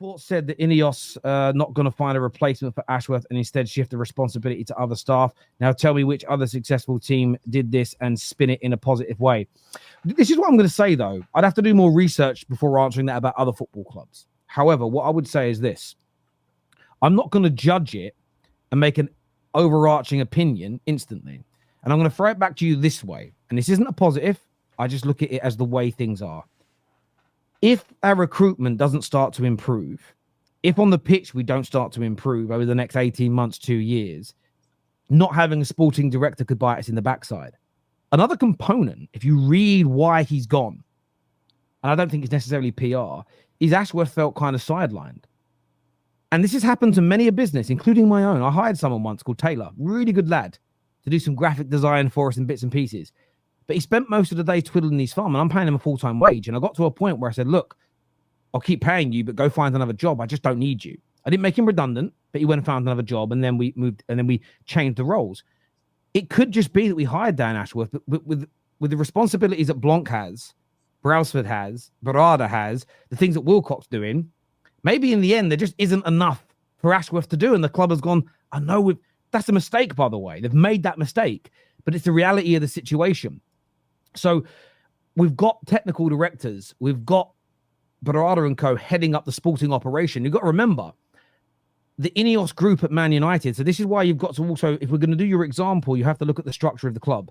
report said that INEOS not going to find a replacement for Ashworth and instead shift the responsibility to other staff. Now tell me which other successful team did this and spin it in a positive way. This is what I'm going to say, though. I'd have to do more research before answering that about other football clubs. However, what I would say is this. I'm not going to judge it and make an overarching opinion instantly. And I'm going to throw it back to you this way. And this isn't a positive. I just look at it as the way things are. If our recruitment doesn't start to improve, if on the pitch we don't start to improve over the next 18 months, 2 years, not having a sporting director could bite us in the backside. Another component, if you read why he's gone, and I don't think it's necessarily PR, is Ashworth felt kind of sidelined. And this has happened to many a business, including my own. I hired someone once called Taylor, really good lad, to do some graphic design for us in bits and pieces. But he spent most of the day twiddling his thumb, and I'm paying him a full-time wage. And I got to a point where I said, look, I'll keep paying you, but go find another job. I just don't need you. I didn't make him redundant, but he went and found another job, and then we moved, and then we changed the roles. It could just be that we hired Dan Ashworth, but with the responsibilities that Blanc has, Brailsford has, Barada has, the things that Wilcock's doing, maybe in the end, there just isn't enough for Ashworth to do. And the club has gone, I know that's a mistake, by the way. They've made that mistake, but it's the reality of the situation. So we've got technical directors. We've got Barada and co heading up the sporting operation. You've got to remember the INEOS group at Man United. So this is why you've got to also, if we're going to do your example, you have to look at the structure of the club.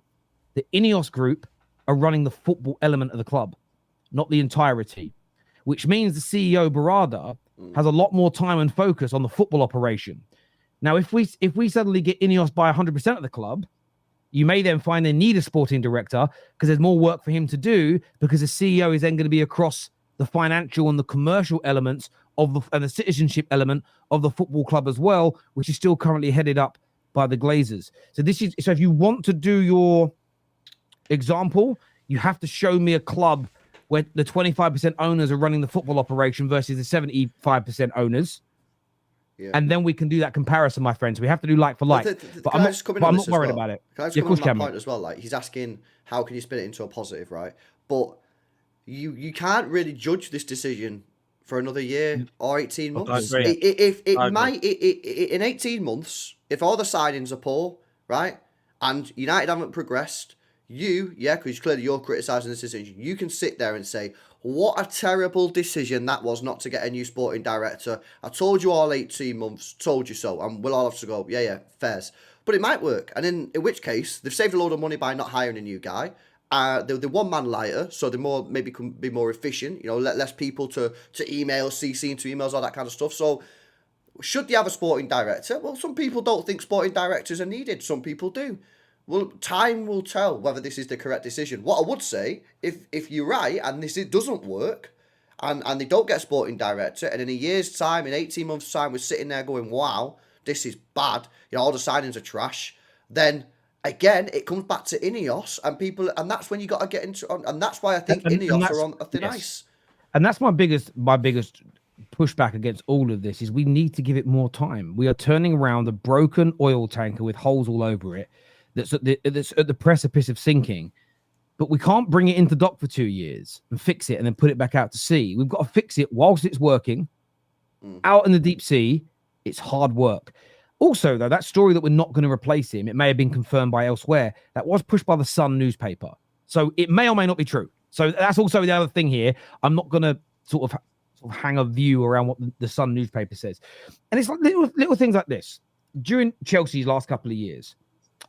The INEOS group are running the football element of the club, not the entirety, which means the CEO Barada has a lot more time and focus on the football operation. Now, if we suddenly get INEOS by 100% of the club, you may then find they need a sporting director because there's more work for him to do, because the CEO is then going to be across the financial and the commercial elements of and the citizenship element of the football club as well, which is still currently headed up by the Glazers. So if you want to do your example, you have to show me a club where the 25% owners are running the football operation versus the 75% owners. Yeah. And then we can do that comparison, my friends. We have to do like for like. But I'm not worried about it. Can I just comment on that point as well? Like, he's asking, how can you spin it into a positive, right? But you can't really judge this decision for another year or 18 months. In 18 months, if all the signings are poor, right, and United haven't progressed, because clearly you're criticising this decision, you can sit there and say, what a terrible decision that was not to get a new sporting director. I told you all 18 months, told you so, and we'll all have to go, fairs. But it might work, and in which case, they've saved a load of money by not hiring a new guy. They're one man lighter, so they maybe can be more efficient, less people to email, CC into emails, all that kind of stuff. So should they have a sporting director? Well, some people don't think sporting directors are needed. Some people do. Well, time will tell whether this is the correct decision. What I would say, if you're right and it doesn't work, and they don't get a sporting director, and in a year's time, in 18 months' time, we're sitting there going, wow, this is bad, all the signings are trash, then again, it comes back to INEOS and that's when you got to get into, and that's why I think INEOS are on a thin ice. And that's my biggest pushback against all of this is we need to give it more time. We are turning around a broken oil tanker with holes all over it that's at the precipice of sinking, but we can't bring it into dock for 2 years and fix it and then put it back out to sea. We've got to fix it whilst it's working. Out in the deep sea, it's hard work. Also, though, that story that we're not going to replace him, it may have been confirmed by elsewhere, that was pushed by the Sun newspaper. So it may or may not be true. So that's also the other thing here. I'm not going to sort of hang a view around what the Sun newspaper says. And it's like little things like this. During Chelsea's last couple of years,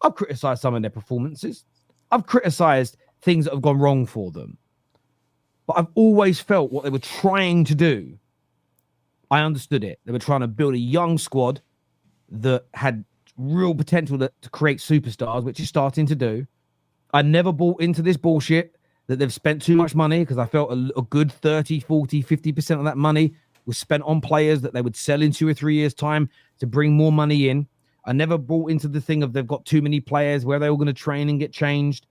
I've criticised some of their performances. I've criticised things that have gone wrong for them. But I've always felt what they were trying to do, I understood it. They were trying to build a young squad that had real potential to create superstars, which is starting to do. I never bought into this bullshit that they've spent too much money, because I felt a good 30, 40, 50% of that money was spent on players that they would sell in 2 or 3 years' time to bring more money in. I never bought into the thing of they've got too many players, where they're all going to train and get changed.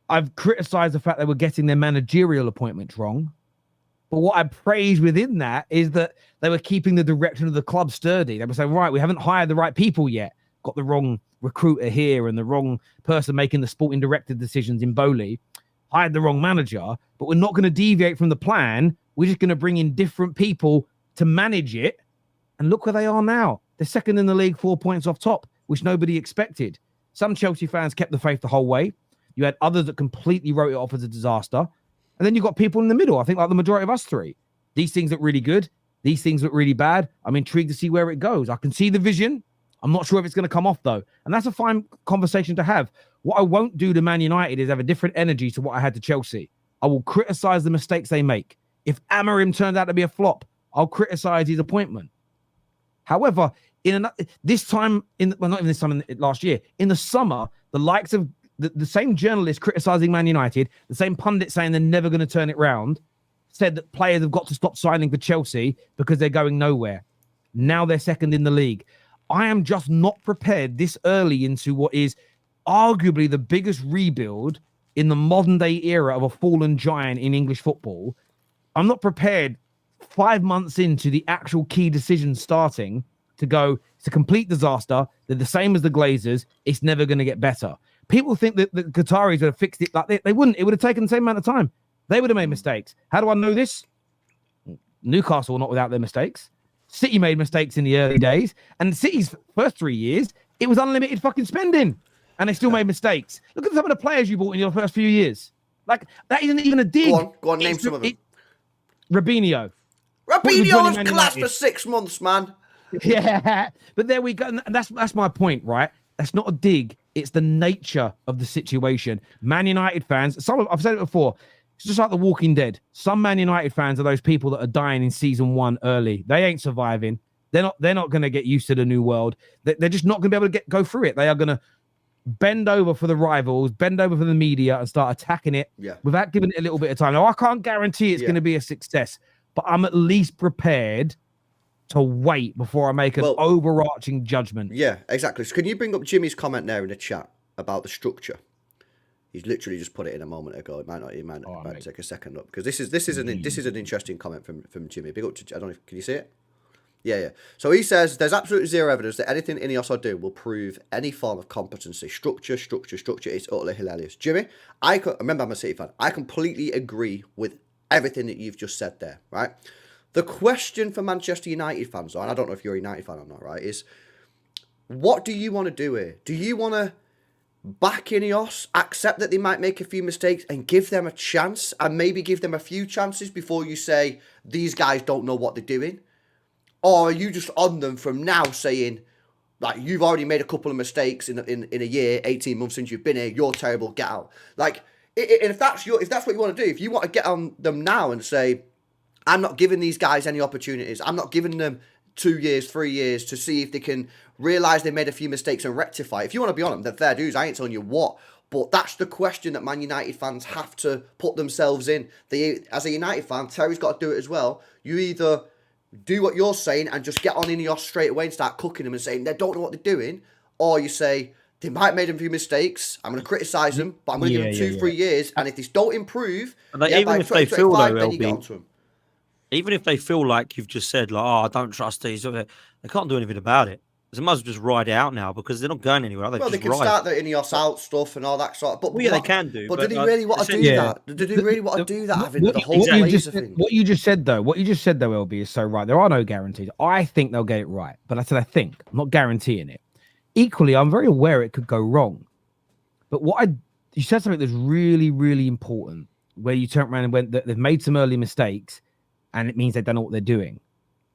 I've criticised the fact they were getting their managerial appointments wrong. But what I praise within that is that they were keeping the direction of the club sturdy. They were saying, right, we haven't hired the right people yet. Got the wrong recruiter here and the wrong person making the sporting director decisions in Bowley. Hired the wrong manager, but we're not going to deviate from the plan We're just going to bring in different people to manage it. And look where they are now. They're second in the league, 4 points off top, which nobody expected. Some Chelsea fans kept the faith the whole way. You had others that completely wrote it off as a disaster. And then you've got people in the middle, I think like the majority of us three. These things look really good. These things look really bad. I'm intrigued to see where it goes. I can see the vision. I'm not sure if it's going to come off, though. And that's a fine conversation to have. What I won't do to Man United is have a different energy to what I had to Chelsea. I will criticize the mistakes they make. If Amorim turns out to be a flop, I'll criticize his appointment. However, this time, not even this time last year, in the summer, the likes of the same journalists criticizing Man United, the same pundits saying they're never going to turn it round, said that players have got to stop signing for Chelsea because they're going nowhere. Now they're second in the league. I am just not prepared this early into what is arguably the biggest rebuild in the modern day era of a fallen giant in English football. I'm not prepared 5 months into the actual key decision starting to go, it's a complete disaster. They're the same as the Glazers. It's never going to get better. People think that the Qataris would have fixed it like they wouldn't. It would have taken the same amount of time. They would have made mistakes. How do I know this? Newcastle not without their mistakes. City made mistakes in the early days. And City's first 3 years, it was unlimited fucking spending. And they still made mistakes. Look at some of the players you bought in your first few years. Like, that isn't even a dig. Go on, name some of them. Robinho. Robinho was class for 6 months, man. Yeah, but there we go. And that's my point, right? That's not a dig. It's the nature of the situation. Man United fans, I've said it before, it's just like The Walking Dead. Some Man United fans are those people that are dying in season 1 early. They ain't surviving. They're not going to get used to the new world. They're just not going to be able to go through it. They are going to bend over for the rivals, bend over for the media, and start attacking it without giving it a little bit of time. Now, I can't guarantee it's going to be a success, but I'm at least prepared to wait before I make an overarching judgment. Yeah, exactly. So can you bring up Jimmy's comment there in the chat about the structure? He's literally just put it in a moment ago. It might take a second look, because this is an interesting comment from Jimmy. Big up to, I don't know, can you see it? Yeah. So he says there's absolutely zero evidence that anything INEOS will do will prove any form of competency. Structure. It's utterly hilarious. Jimmy, remember I'm a City fan. I completely agree with everything that you've just said there, right? The question for Manchester United fans, and I don't know if you're a United fan or not, right, is what do you want to do here? Do you want to back INEOS, accept that they might make a few mistakes and give them a chance, and maybe give them a few chances before you say these guys don't know what they're doing? Or are you just on them from now saying, like, you've already made a couple of mistakes in a year, 18 months since you've been here, you're terrible, get out? Like, if that's what you want to do, if you want to get on them now and say, I'm not giving these guys any opportunities, I'm not giving them 2 years, 3 years to see if they can realise they made a few mistakes and rectify. If you want to be on them, they're fair dues. I ain't telling you what. But that's the question that Man United fans have to put themselves in. As a United fan, Terry's got to do it as well. You either do what you're saying and just get on INEOS straight away and start cooking them and saying they don't know what they're doing. Or you say, they might have made a few mistakes, I'm going to criticise them, but I'm going to give them 2-3 years. And if they don't improve, even if they feel though, then you get onto them. Even if they feel like you've just said, like, I don't trust these, they can't do anything about it. They might as well just ride it out now, because they're not going anywhere. They can start the INEOS out stuff and all that sort of. But they can do. But did he really want to do that? Did he really want to do that? What you just said though, LB, is so right. There are no guarantees. I think they'll get it right, but I said I think. I'm not guaranteeing it. Equally, I'm very aware it could go wrong. But you said something that's really, really important, where you turn around and went that they've made some early mistakes, and it means they don't know what they're doing.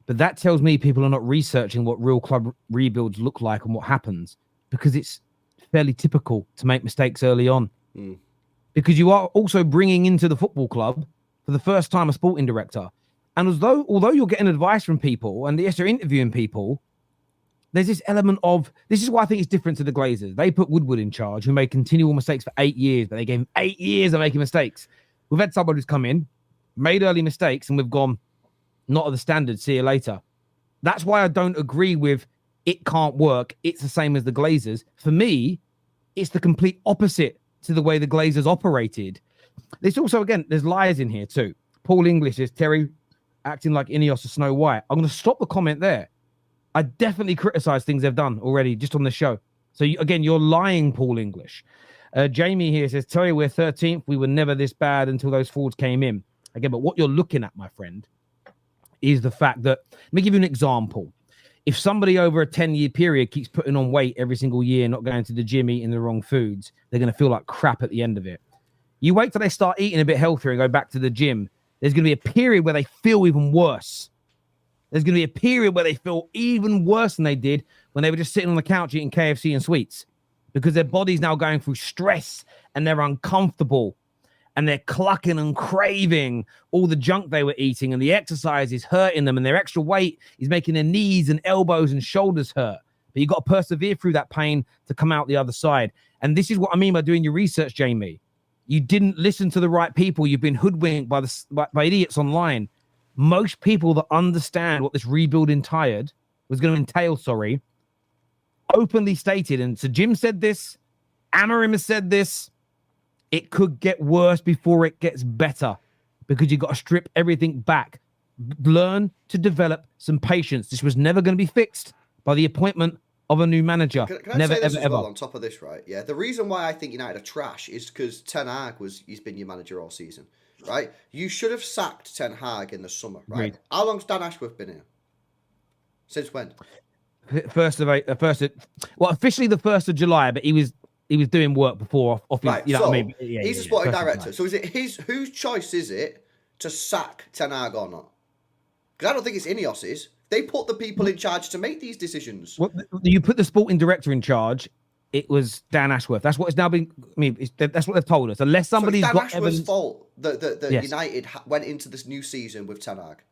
But that tells me people are not researching what real club rebuilds look like and what happens, because it's fairly typical to make mistakes early on. Because you are also bringing into the football club for the first time a sporting director. And although you're getting advice from people and yes, you're interviewing people, there's this element of, this is why I think it's different to the Glazers. They put Woodward in charge, who made continual mistakes for 8 years, but they gave him 8 years of making mistakes. We've had somebody who's come in, made early mistakes, and we've gone, not at the standard, see you later. That's why I don't agree with it can't work. It's the same as the Glazers. For me, it's the complete opposite to the way the Glazers operated. There's also, again, there's lies in here too. Paul English is Terry acting like INEOS or Snow White. I'm going to stop the comment there. I definitely criticize things they've done already just on the show. So you're lying, Paul English. Jamie here says, Terry, we're 13th. We were never this bad until those forwards came in. Again, but what you're looking at, my friend, is the fact that, let me give you an example. If somebody over a 10-year period keeps putting on weight every single year, not going to the gym, eating the wrong foods, they're going to feel like crap at the end of it. You wait till they start eating a bit healthier and go back to the gym. There's going to be a period where they feel even worse. There's going to be a period where they feel even worse than they did when they were just sitting on the couch eating KFC and sweets, because their body's now going through stress and they're uncomfortable and they're clucking and craving all the junk they were eating, and the exercise is hurting them, and their extra weight is making their knees and elbows and shoulders hurt. But you've got to persevere through that pain to come out the other side. And this is what I mean by doing your research, Jamie. You didn't listen to the right people. You've been hoodwinked by idiots online. Most people that understand what this rebuild was going to entail, openly stated, and so Jim said this, Amorim has said this, it could get worse before it gets better, because you've got to strip everything back. Learn to develop some patience. This was never going to be fixed by the appointment of a new manager. Can I never, say this ever, as well ever. on top of this, right? Yeah, the reason why I think United are trash is because Ten Hag he's been your manager all season, right? You should have sacked Ten Hag in the summer, right? Agreed. How long's Dan Ashworth been here? Since when? Officially the 1st of July, but he was doing work before off his, Right, you know so what I mean? Yeah, he's a sporting 1st of director. July. So is it whose choice is it to sack Ten Hag or not? Because I don't think it's INEOS's. They put the people in charge to make these decisions. Well, you put the sporting director in charge. It was Dan Ashworth. That's what it's now been. I mean, that's what they've told us. Unless somebody's so it's got Dan Ashworth's evidence. fault that Yes. United went into this new season with Ten Hag.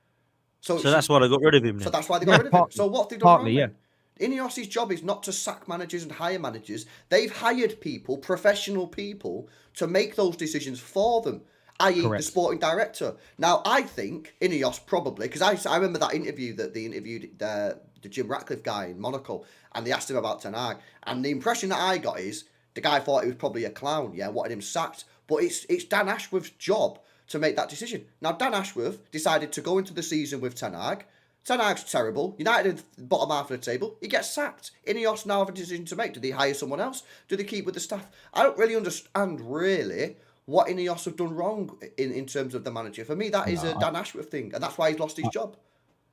So that's why they got rid of him. So Then. that's why they got rid of him. So what have they done partly, wrong then? INEOS's job is not to sack managers and hire managers. They've hired people, professional people, to make those decisions for them, i.e. Correct. the sporting director. Now, I think INEOS probably, because I remember that interview that they interviewed the Jim Ratcliffe guy in Monaco, and they asked him about Ten Hag, and the impression that I got is the guy thought he was probably a clown, wanted him sacked. But it's Dan Ashworth's job to make that decision. Now, Dan Ashworth decided to go into the season with Ten Hag. Ten Hag's terrible. United bottom half of the table. He gets sacked. INEOS now have a decision to make. Do they hire someone else? Do they keep with the staff? I don't really understand what INEOS have done wrong in terms of the manager. For me, that is a Dan Ashworth thing, and that's why he's lost his job.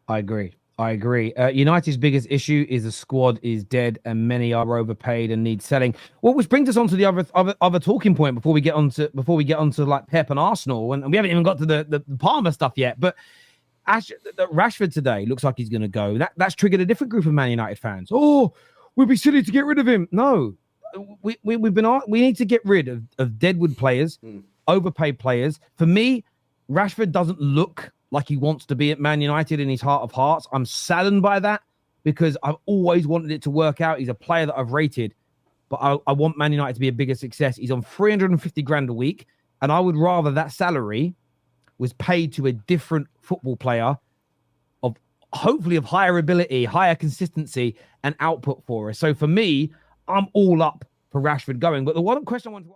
I agree. United's biggest issue is the squad is dead and many are overpaid and need selling. Well, which brings us on to the other talking point before we get onto like Pep and Arsenal, and we haven't even got to the Palmer stuff yet. But Rashford today looks like he's going to go. That's triggered a different group of Man United fans. Oh, we'd be silly to get rid of him. No, we need to get rid of deadwood players, overpaid players. For me, Rashford doesn't look like he wants to be at Man United in his heart of hearts. I'm saddened by that because I've always wanted it to work out. He's a player that I've rated, but I want Man United to be a bigger success. He's on 350 grand a week, and I would rather that salary was paid to a different football player of hopefully of higher ability, higher consistency and output for us. So for me, I'm all up for Rashford going. But the one question I want to ask